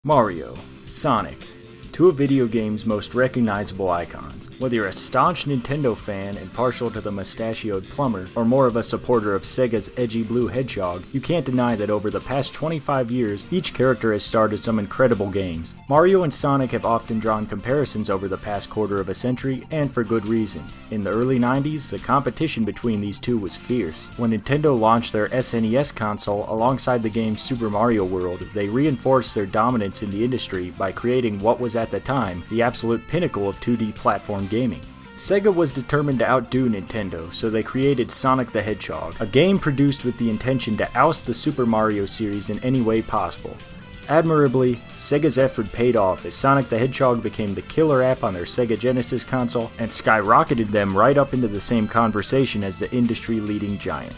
Mario, Sonic, two of video games' most recognizable icons. Whether you're a staunch Nintendo fan and partial to the mustachioed plumber, or more of a supporter of Sega's edgy blue Hedgehog, you can't deny that over the past 25 years, each character has starred in some incredible games. Mario and Sonic have often drawn comparisons over the past quarter of a century, and for good reason. In the early 90s, the competition between these two was fierce. When Nintendo launched their SNES console alongside the game Super Mario World, they reinforced their dominance in the industry by creating what was at the time the absolute pinnacle of 2D platform gaming. Sega was determined to outdo Nintendo, so they created Sonic the Hedgehog, a game produced with the intention to oust the Super Mario series in any way possible. Admirably, Sega's effort paid off as Sonic the Hedgehog became the killer app on their Sega Genesis console and skyrocketed them right up into the same conversation as the industry-leading giant.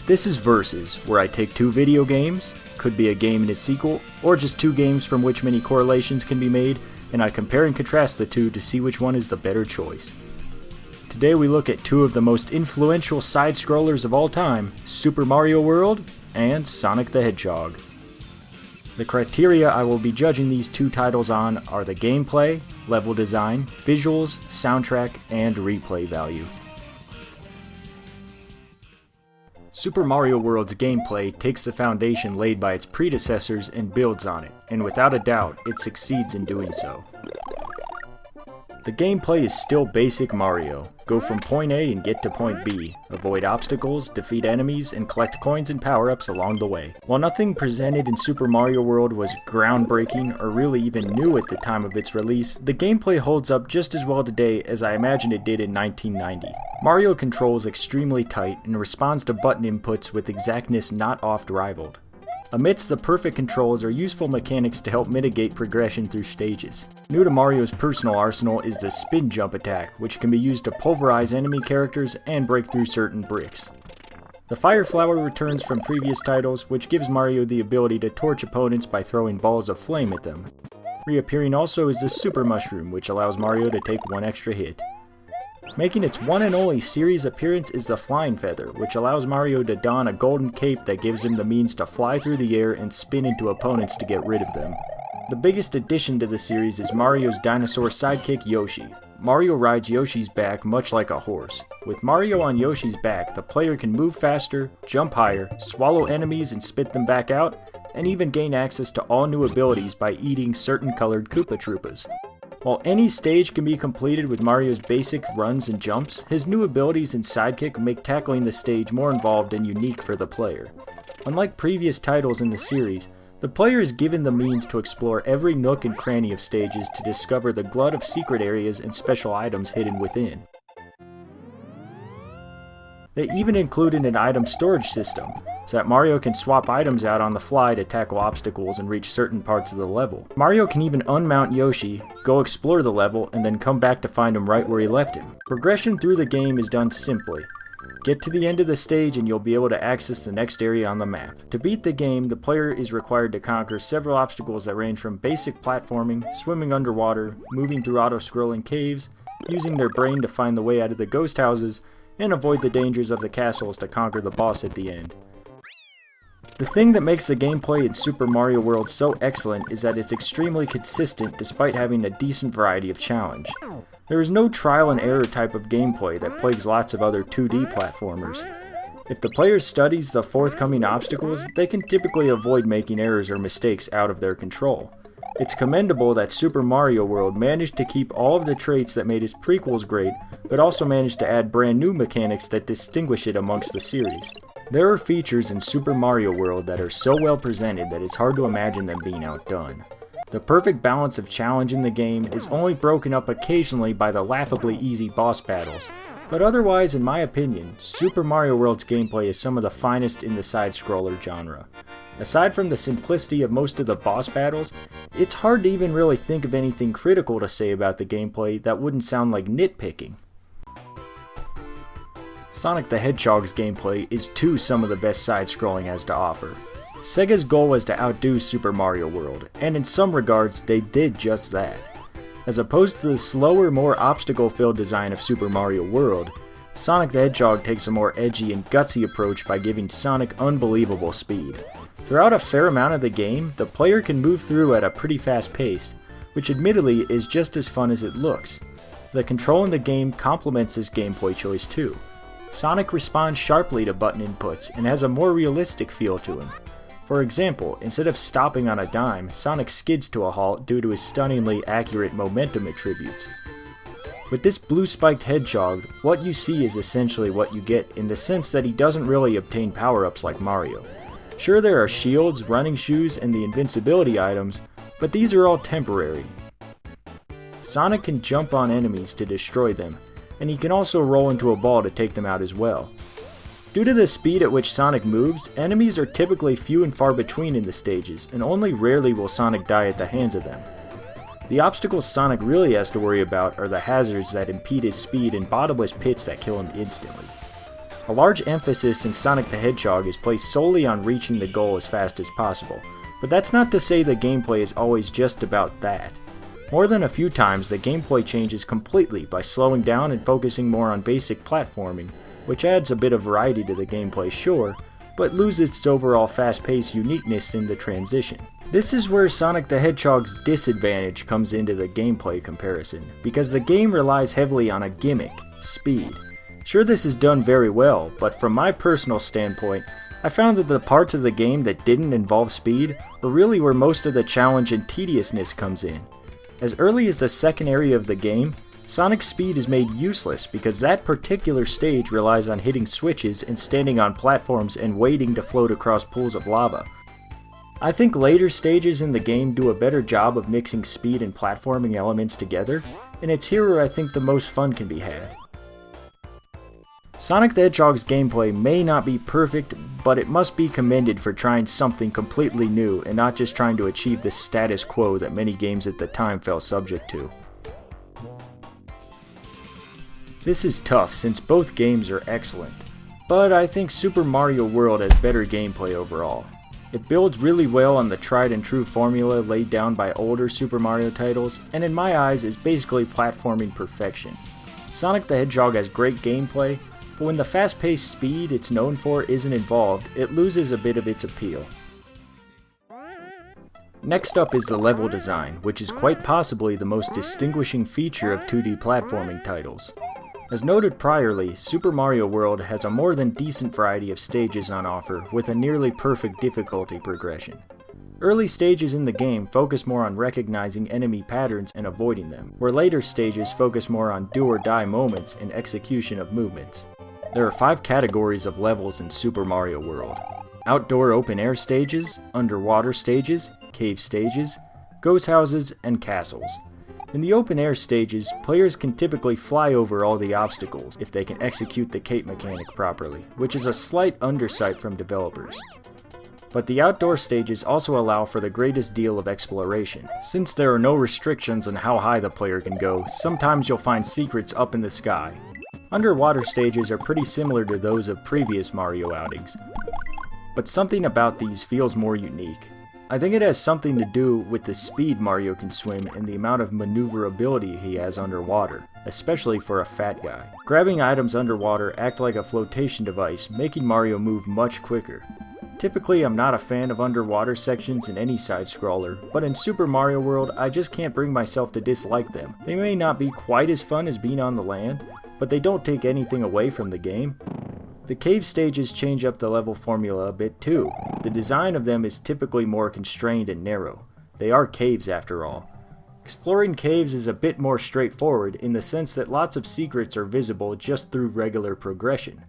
This is Versus, where I take two video games, could be a game and its sequel, or just two games from which many correlations can be made, and I compare and contrast the two to see which one is the better choice. Today we look at two of the most influential side-scrollers of all time, Super Mario World and Sonic the Hedgehog. The criteria I will be judging these two titles on are the gameplay, level design, visuals, soundtrack, and replay value. Super Mario World's gameplay takes the foundation laid by its predecessors and builds on it, and without a doubt, it succeeds in doing so. The gameplay is still basic Mario. Go from point A and get to point B, avoid obstacles, defeat enemies, and collect coins and power-ups along the way. While nothing presented in Super Mario World was groundbreaking or really even new at the time of its release, the gameplay holds up just as well today as I imagine it did in 1990. Mario controls extremely tight and responds to button inputs with exactness not oft-rivaled. Amidst the perfect controls are useful mechanics to help mitigate progression through stages. New to Mario's personal arsenal is the spin jump attack, which can be used to pulverize enemy characters and break through certain bricks. The Fire Flower returns from previous titles, which gives Mario the ability to torch opponents by throwing balls of flame at them. Reappearing also is the Super Mushroom, which allows Mario to take one extra hit. Making its one and only series appearance is the Flying Feather, which allows Mario to don a golden cape that gives him the means to fly through the air and spin into opponents to get rid of them. The biggest addition to the series is Mario's dinosaur sidekick Yoshi. Mario rides Yoshi's back much like a horse. With Mario on Yoshi's back, the player can move faster, jump higher, swallow enemies and spit them back out, and even gain access to all new abilities by eating certain colored Koopa Troopas. While any stage can be completed with Mario's basic runs and jumps, his new abilities and sidekick make tackling the stage more involved and unique for the player. Unlike previous titles in the series, the player is given the means to explore every nook and cranny of stages to discover the glut of secret areas and special items hidden within. They even included an item storage system, so that Mario can swap items out on the fly to tackle obstacles and reach certain parts of the level. Mario can even unmount Yoshi, go explore the level, and then come back to find him right where he left him. Progression through the game is done simply. Get to the end of the stage and you'll be able to access the next area on the map. To beat the game, the player is required to conquer several obstacles that range from basic platforming, swimming underwater, moving through auto-scrolling caves, using their brain to find the way out of the ghost houses, and avoid the dangers of the castles to conquer the boss at the end. The thing that makes the gameplay in Super Mario World so excellent is that it's extremely consistent despite having a decent variety of challenge. There is no trial and error type of gameplay that plagues lots of other 2D platformers. If the player studies the forthcoming obstacles, they can typically avoid making errors or mistakes out of their control. It's commendable that Super Mario World managed to keep all of the traits that made its prequels great, but also managed to add brand new mechanics that distinguish it amongst the series. There are features in Super Mario World that are so well presented that it's hard to imagine them being outdone. The perfect balance of challenge in the game is only broken up occasionally by the laughably easy boss battles, but otherwise, in my opinion, Super Mario World's gameplay is some of the finest in the side-scroller genre. Aside from the simplicity of most of the boss battles, it's hard to even really think of anything critical to say about the gameplay that wouldn't sound like nitpicking. Sonic the Hedgehog's gameplay is too some of the best side-scrolling has to offer. Sega's goal was to outdo Super Mario World, and in some regards, they did just that. As opposed to the slower, more obstacle-filled design of Super Mario World, Sonic the Hedgehog takes a more edgy and gutsy approach by giving Sonic unbelievable speed. Throughout a fair amount of the game, the player can move through at a pretty fast pace, which admittedly is just as fun as it looks. The control in the game complements this gameplay choice too. Sonic responds sharply to button inputs and has a more realistic feel to him. For example, instead of stopping on a dime, Sonic skids to a halt due to his stunningly accurate momentum attributes. With this blue-spiked Hedgehog, what you see is essentially what you get in the sense that he doesn't really obtain power-ups like Mario. Sure, there are shields, running shoes, and the invincibility items, but these are all temporary. Sonic can jump on enemies to destroy them, and he can also roll into a ball to take them out as well. Due to the speed at which Sonic moves, enemies are typically few and far between in the stages, and only rarely will Sonic die at the hands of them. The obstacles Sonic really has to worry about are the hazards that impede his speed and bottomless pits that kill him instantly. A large emphasis in Sonic the Hedgehog is placed solely on reaching the goal as fast as possible, but that's not to say the gameplay is always just about that. More than a few times, the gameplay changes completely by slowing down and focusing more on basic platforming, which adds a bit of variety to the gameplay, sure, but loses its overall fast-paced uniqueness in the transition. This is where Sonic the Hedgehog's disadvantage comes into the gameplay comparison, because the game relies heavily on a gimmick, speed. Sure, this is done very well, but from my personal standpoint, I found that the parts of the game that didn't involve speed are really where most of the challenge and tediousness comes in. As early as the second area of the game, Sonic's speed is made useless because that particular stage relies on hitting switches and standing on platforms and waiting to float across pools of lava. I think later stages in the game do a better job of mixing speed and platforming elements together, and it's here where I think the most fun can be had. Sonic the Hedgehog's gameplay may not be perfect, but it must be commended for trying something completely new and not just trying to achieve the status quo that many games at the time fell subject to. This is tough since both games are excellent, but I think Super Mario World has better gameplay overall. It builds really well on the tried and true formula laid down by older Super Mario titles, and in my eyes is basically platforming perfection. Sonic the Hedgehog has great gameplay, but when the fast-paced speed it's known for isn't involved, it loses a bit of its appeal. Next up is the level design, which is quite possibly the most distinguishing feature of 2D platforming titles. As noted priorly, Super Mario World has a more than decent variety of stages on offer with a nearly perfect difficulty progression. Early stages in the game focus more on recognizing enemy patterns and avoiding them, where later stages focus more on do-or-die moments and execution of movements. There are 5 categories of levels in Super Mario World: outdoor open-air stages, underwater stages, cave stages, ghost houses, and castles. In the open-air stages, players can typically fly over all the obstacles if they can execute the cape mechanic properly, which is a slight undersight from developers. But the outdoor stages also allow for the greatest deal of exploration. Since there are no restrictions on how high the player can go, sometimes you'll find secrets up in the sky. Underwater stages are pretty similar to those of previous Mario outings, but something about these feels more unique. I think it has something to do with the speed Mario can swim and the amount of maneuverability he has underwater, especially for a fat guy. Grabbing items underwater act like a flotation device, making Mario move much quicker. Typically, I'm not a fan of underwater sections in any side-scroller, but in Super Mario World, I just can't bring myself to dislike them. They may not be quite as fun as being on the land, but they don't take anything away from the game. The cave stages change up the level formula a bit too. The design of them is typically more constrained and narrow. They are caves after all. Exploring caves is a bit more straightforward in the sense that lots of secrets are visible just through regular progression.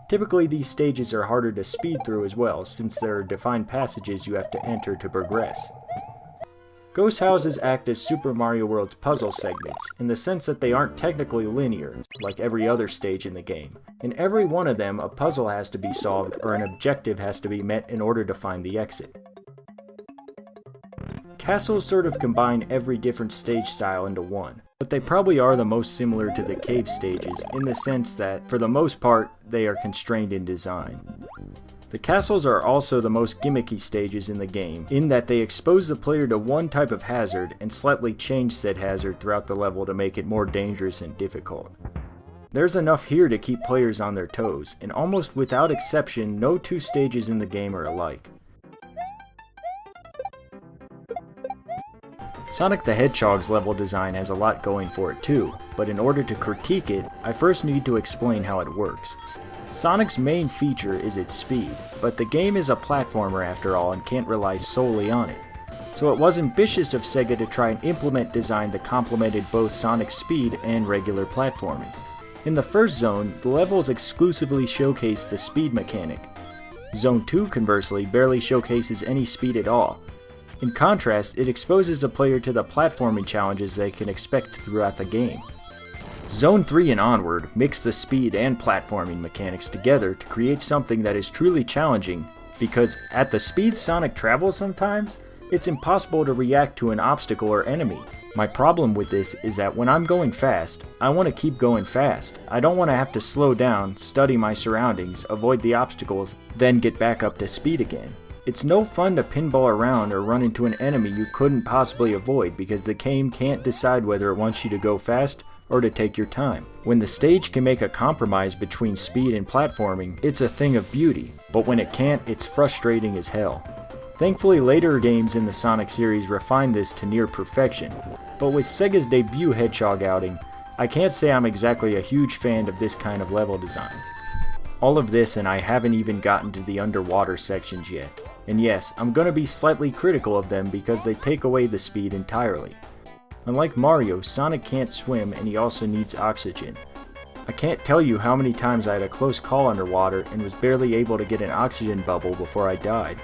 Typically these stages are harder to speed through as well, since there are defined passages you have to enter to progress. Ghost houses act as Super Mario World's puzzle segments, in the sense that they aren't technically linear, like every other stage in the game. In every one of them, a puzzle has to be solved or an objective has to be met in order to find the exit. Castles sort of combine every different stage style into one, but they probably are the most similar to the cave stages in the sense that, for the most part, they are constrained in design. The castles are also the most gimmicky stages in the game, in that they expose the player to one type of hazard and slightly change said hazard throughout the level to make it more dangerous and difficult. There's enough here to keep players on their toes, and almost without exception, no 2 stages in the game are alike. Sonic the Hedgehog's level design has a lot going for it too, but in order to critique it, I first need to explain how it works. Sonic's main feature is its speed, but the game is a platformer after all and can't rely solely on it. So it was ambitious of Sega to try and implement design that complemented both Sonic's speed and regular platforming. In the first zone, the levels exclusively showcase the speed mechanic. Zone 2, conversely, barely showcases any speed at all. In contrast, it exposes the player to the platforming challenges they can expect throughout the game. Zone 3 and onward mix the speed and platforming mechanics together to create something that is truly challenging, because at the speed Sonic travels sometimes, it's impossible to react to an obstacle or enemy. My problem with this is that when I'm going fast, I want to keep going fast. I don't want to have to slow down, study my surroundings, avoid the obstacles, then get back up to speed again. It's no fun to pinball around or run into an enemy you couldn't possibly avoid because the game can't decide whether it wants you to go fast or to take your time. When the stage can make a compromise between speed and platforming, it's a thing of beauty, but when it can't, it's frustrating as hell. Thankfully, later games in the Sonic series refined this to near perfection, but with Sega's debut Hedgehog outing, I can't say I'm exactly a huge fan of this kind of level design. All of this and I haven't even gotten to the underwater sections yet. And yes, I'm gonna be slightly critical of them because they take away the speed entirely. Unlike Mario, Sonic can't swim and he also needs oxygen. I can't tell you how many times I had a close call underwater and was barely able to get an oxygen bubble before I died.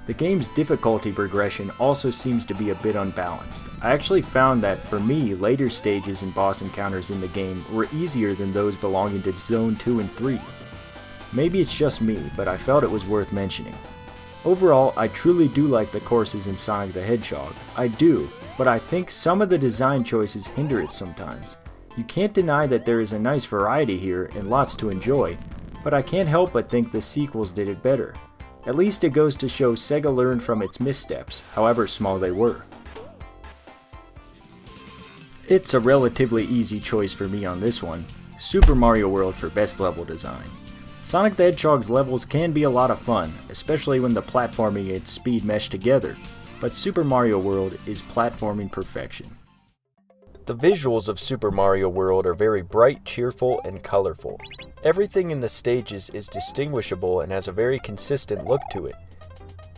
The game's difficulty progression also seems to be a bit unbalanced. I actually found that, for me, later stages and boss encounters in the game were easier than those belonging to Zone 2 and 3. Maybe it's just me, but I felt it was worth mentioning. Overall, I truly do like the courses in Sonic the Hedgehog. I do, but I think some of the design choices hinder it sometimes. You can't deny that there is a nice variety here and lots to enjoy, but I can't help but think the sequels did it better. At least it goes to show Sega learned from its missteps, however small they were. It's a relatively easy choice for me on this one, Super Mario World for best level design. Sonic the Hedgehog's levels can be a lot of fun, especially when the platforming and speed mesh together, but Super Mario World is platforming perfection. The visuals of Super Mario World are very bright, cheerful, and colorful. Everything in the stages is distinguishable and has a very consistent look to it.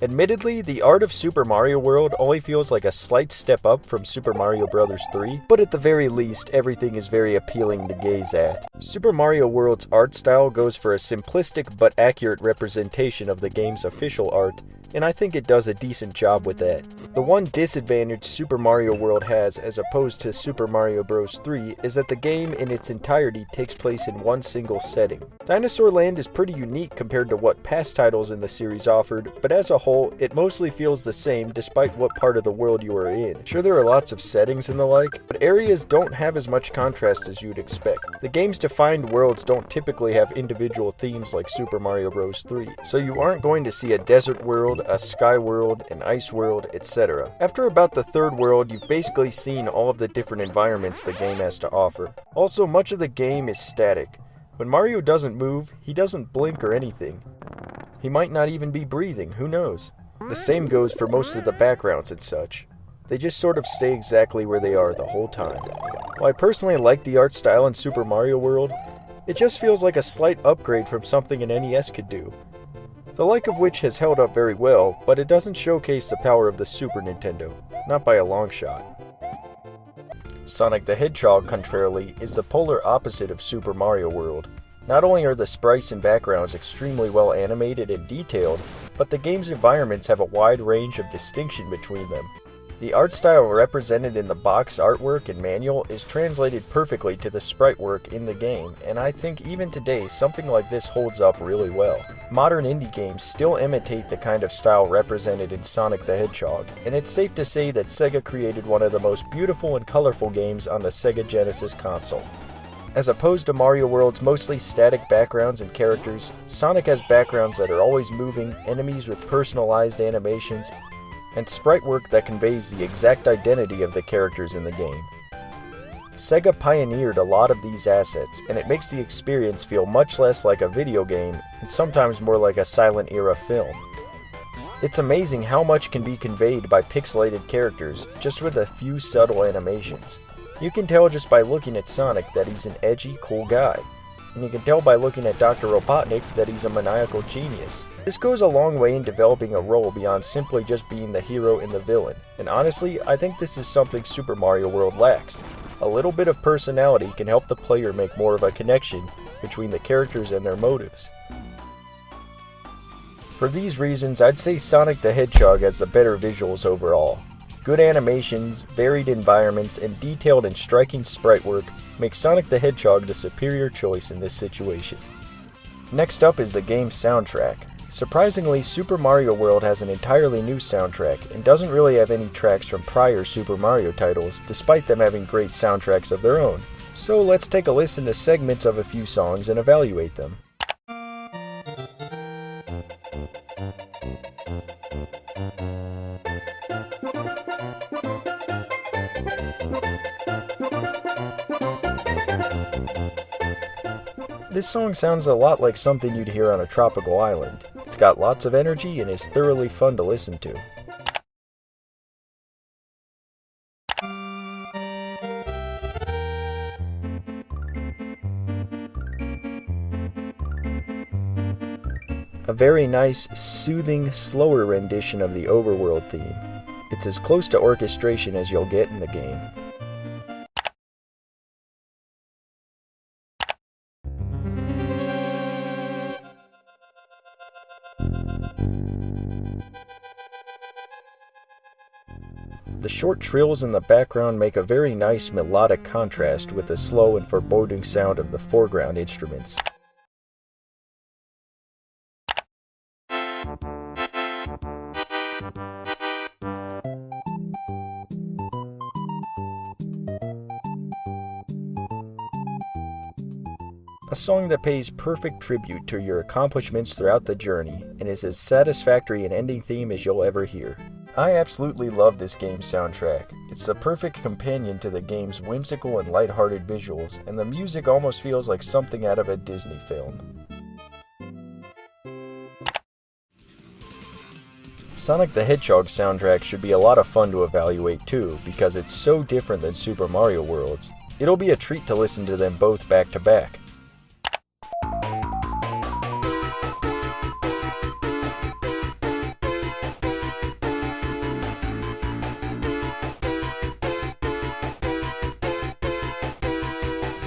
Admittedly, the art of Super Mario World only feels like a slight step up from Super Mario Bros. 3, but at the very least, everything is very appealing to gaze at. Super Mario World's art style goes for a simplistic but accurate representation of the game's official art, and I think it does a decent job with that. The one disadvantage Super Mario World has as opposed to Super Mario Bros. 3 is that the game in its entirety takes place in one single setting. Dinosaur Land is pretty unique compared to what past titles in the series offered, but as a whole, it mostly feels the same despite what part of the world you are in. Sure, there are lots of settings and the like, but areas don't have as much contrast as you'd expect. The game's defined worlds don't typically have individual themes like Super Mario Bros. 3, so you aren't going to see a desert world, a sky world, an ice world, etc. After about the third world, you've basically seen all of the different environments the game has to offer. Also, much of the game is static. When Mario doesn't move, he doesn't blink or anything. He might not even be breathing, who knows? The same goes for most of the backgrounds and such. They just sort of stay exactly where they are the whole time. While I personally like the art style in Super Mario World, it just feels like a slight upgrade from something an NES could do. The like of which has held up very well, but it doesn't showcase the power of the Super Nintendo, not by a long shot. Sonic the Hedgehog, contrarily, is the polar opposite of Super Mario World. Not only are the sprites and backgrounds extremely well animated and detailed, but the game's environments have a wide range of distinction between them. The art style represented in the box artwork and manual is translated perfectly to the sprite work in the game, and I think even today something like this holds up really well. Modern indie games still imitate the kind of style represented in Sonic the Hedgehog, and it's safe to say that Sega created one of the most beautiful and colorful games on the Sega Genesis console. As opposed to Mario World's mostly static backgrounds and characters, Sonic has backgrounds that are always moving, enemies with personalized animations, and sprite work that conveys the exact identity of the characters in the game. Sega pioneered a lot of these assets, and it makes the experience feel much less like a video game, and sometimes more like a silent era film. It's amazing how much can be conveyed by pixelated characters just with a few subtle animations. You can tell just by looking at Sonic that he's an edgy, cool guy. And you can tell by looking at Dr. Robotnik that he's a maniacal genius. This goes a long way in developing a role beyond simply just being the hero and the villain. And honestly, I think this is something Super Mario World lacks. A little bit of personality can help the player make more of a connection between the characters and their motives. For these reasons, I'd say Sonic the Hedgehog has the better visuals overall. Good animations, varied environments, and detailed and striking sprite work make Sonic the Hedgehog the superior choice in this situation. Next up is the game's soundtrack. Surprisingly, Super Mario World has an entirely new soundtrack and doesn't really have any tracks from prior Super Mario titles, despite them having great soundtracks of their own. So let's take a listen to segments of a few songs and evaluate them. This song sounds a lot like something you'd hear on a tropical island. It's got lots of energy and is thoroughly fun to listen to. A very nice, soothing, slower rendition of the overworld theme. It's as close to orchestration as you'll get in the game. The short trills in the background make a very nice melodic contrast with the slow and foreboding sound of the foreground instruments. A song that pays perfect tribute to your accomplishments throughout the journey and is as satisfactory an ending theme as you'll ever hear. I absolutely love this game's soundtrack. It's the perfect companion to the game's whimsical and lighthearted visuals, and the music almost feels like something out of a Disney film. Sonic the Hedgehog soundtrack should be a lot of fun to evaluate too, because it's so different than Super Mario World's. It'll be a treat to listen to them both back to back.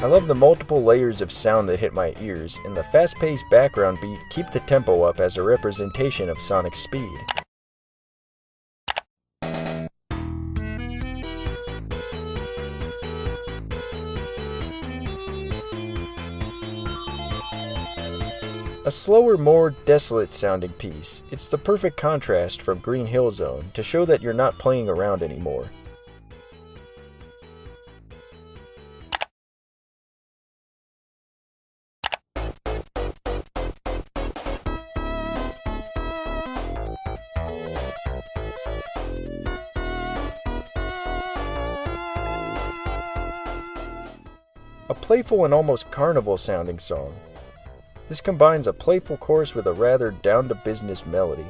I love the multiple layers of sound that hit my ears, and the fast-paced background beat keep the tempo up as a representation of Sonic's speed. A slower, more desolate-sounding piece. It's the perfect contrast from Green Hill Zone to show that you're not playing around anymore. A playful and almost carnival-sounding song. This combines a playful chorus with a rather down-to-business melody.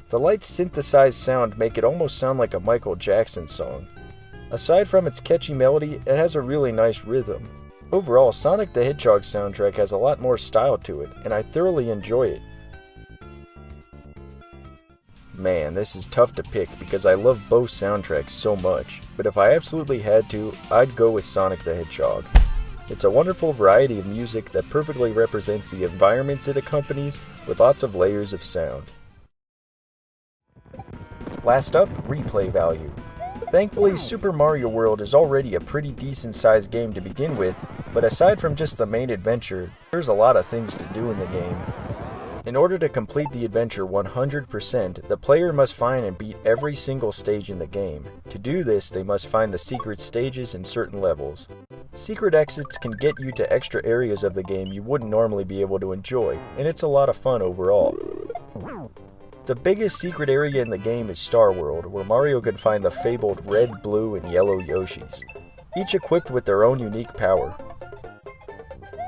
The light synthesized sound make it almost sound like a Michael Jackson song. Aside from its catchy melody, it has a really nice rhythm. Overall, Sonic the Hedgehog soundtrack has a lot more style to it, and I thoroughly enjoy it. Man, this is tough to pick because I love both soundtracks so much, but if I absolutely had to, I'd go with Sonic the Hedgehog. It's a wonderful variety of music that perfectly represents the environments it accompanies with lots of layers of sound. Last up, replay value. Thankfully, Super Mario World is already a pretty decent sized game to begin with, but aside from just the main adventure, there's a lot of things to do in the game. In order to complete the adventure 100%, the player must find and beat every single stage in the game. To do this, they must find the secret stages in certain levels. Secret exits can get you to extra areas of the game you wouldn't normally be able to enjoy, and it's a lot of fun overall. The biggest secret area in the game is Star World, where Mario can find the fabled red, blue, and yellow Yoshis, each equipped with their own unique power.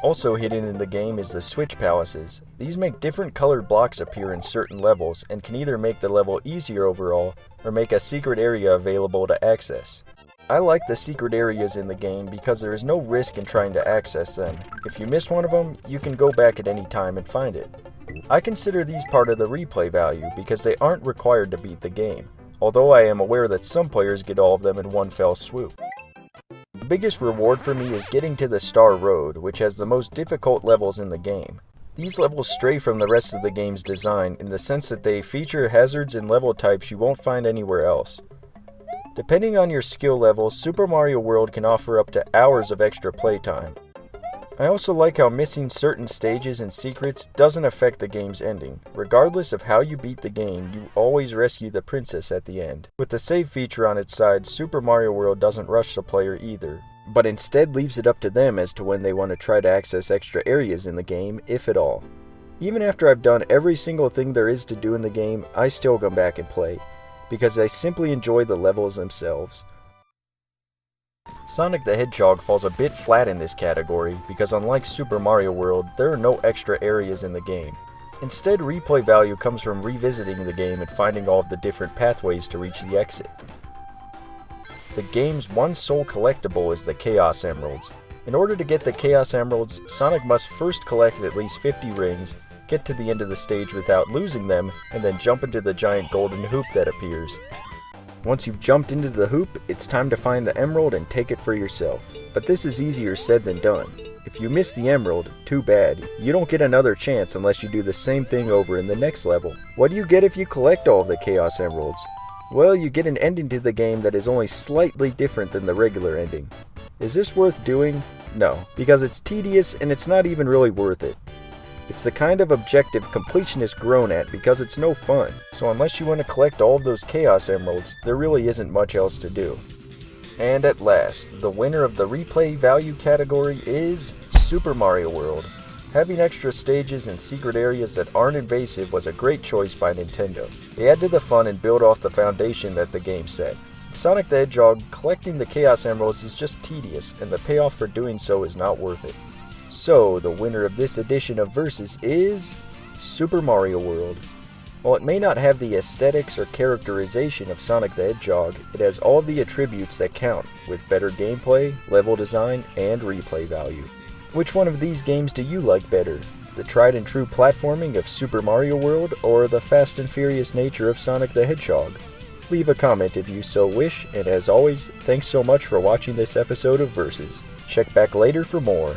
Also hidden in the game is the Switch Palaces. These make different colored blocks appear in certain levels and can either make the level easier overall or make a secret area available to access. I like the secret areas in the game because there is no risk in trying to access them. If you miss one of them, you can go back at any time and find it. I consider these part of the replay value because they aren't required to beat the game, although I am aware that some players get all of them in one fell swoop. The biggest reward for me is getting to the Star Road, which has the most difficult levels in the game. These levels stray from the rest of the game's design in the sense that they feature hazards and level types you won't find anywhere else. Depending on your skill level, Super Mario World can offer up to hours of extra playtime. I also like how missing certain stages and secrets doesn't affect the game's ending. Regardless of how you beat the game, you always rescue the princess at the end. With the save feature on its side, Super Mario World doesn't rush the player either, but instead leaves it up to them as to when they want to try to access extra areas in the game, if at all. Even after I've done every single thing there is to do in the game, I still come back and play, because I simply enjoy the levels themselves. Sonic the Hedgehog falls a bit flat in this category because unlike Super Mario World, there are no extra areas in the game. Instead, replay value comes from revisiting the game and finding all of the different pathways to reach the exit. The game's one sole collectible is the Chaos Emeralds. In order to get the Chaos Emeralds, Sonic must first collect at least 50 rings, get to the end of the stage without losing them, and then jump into the giant golden hoop that appears. Once you've jumped into the hoop, it's time to find the emerald and take it for yourself. But this is easier said than done. If you miss the emerald, too bad. You don't get another chance unless you do the same thing over in the next level. What do you get if you collect all of the Chaos Emeralds? Well, you get an ending to the game that is only slightly different than the regular ending. Is this worth doing? No, because it's tedious and it's not even really worth it. It's the kind of objective completionists groan at because it's no fun, so unless you want to collect all of those Chaos Emeralds, there really isn't much else to do. And at last, the winner of the replay value category is Super Mario World. Having extra stages and secret areas that aren't invasive was a great choice by Nintendo. They add to the fun and build off the foundation that the game set. In Sonic the Hedgehog, collecting the Chaos Emeralds is just tedious, and the payoff for doing so is not worth it. So, the winner of this edition of Versus is Super Mario World. While it may not have the aesthetics or characterization of Sonic the Hedgehog, it has all of the attributes that count, with better gameplay, level design, and replay value. Which one of these games do you like better? The tried and true platforming of Super Mario World, or the fast and furious nature of Sonic the Hedgehog? Leave a comment if you so wish, and as always, thanks so much for watching this episode of Versus. Check back later for more.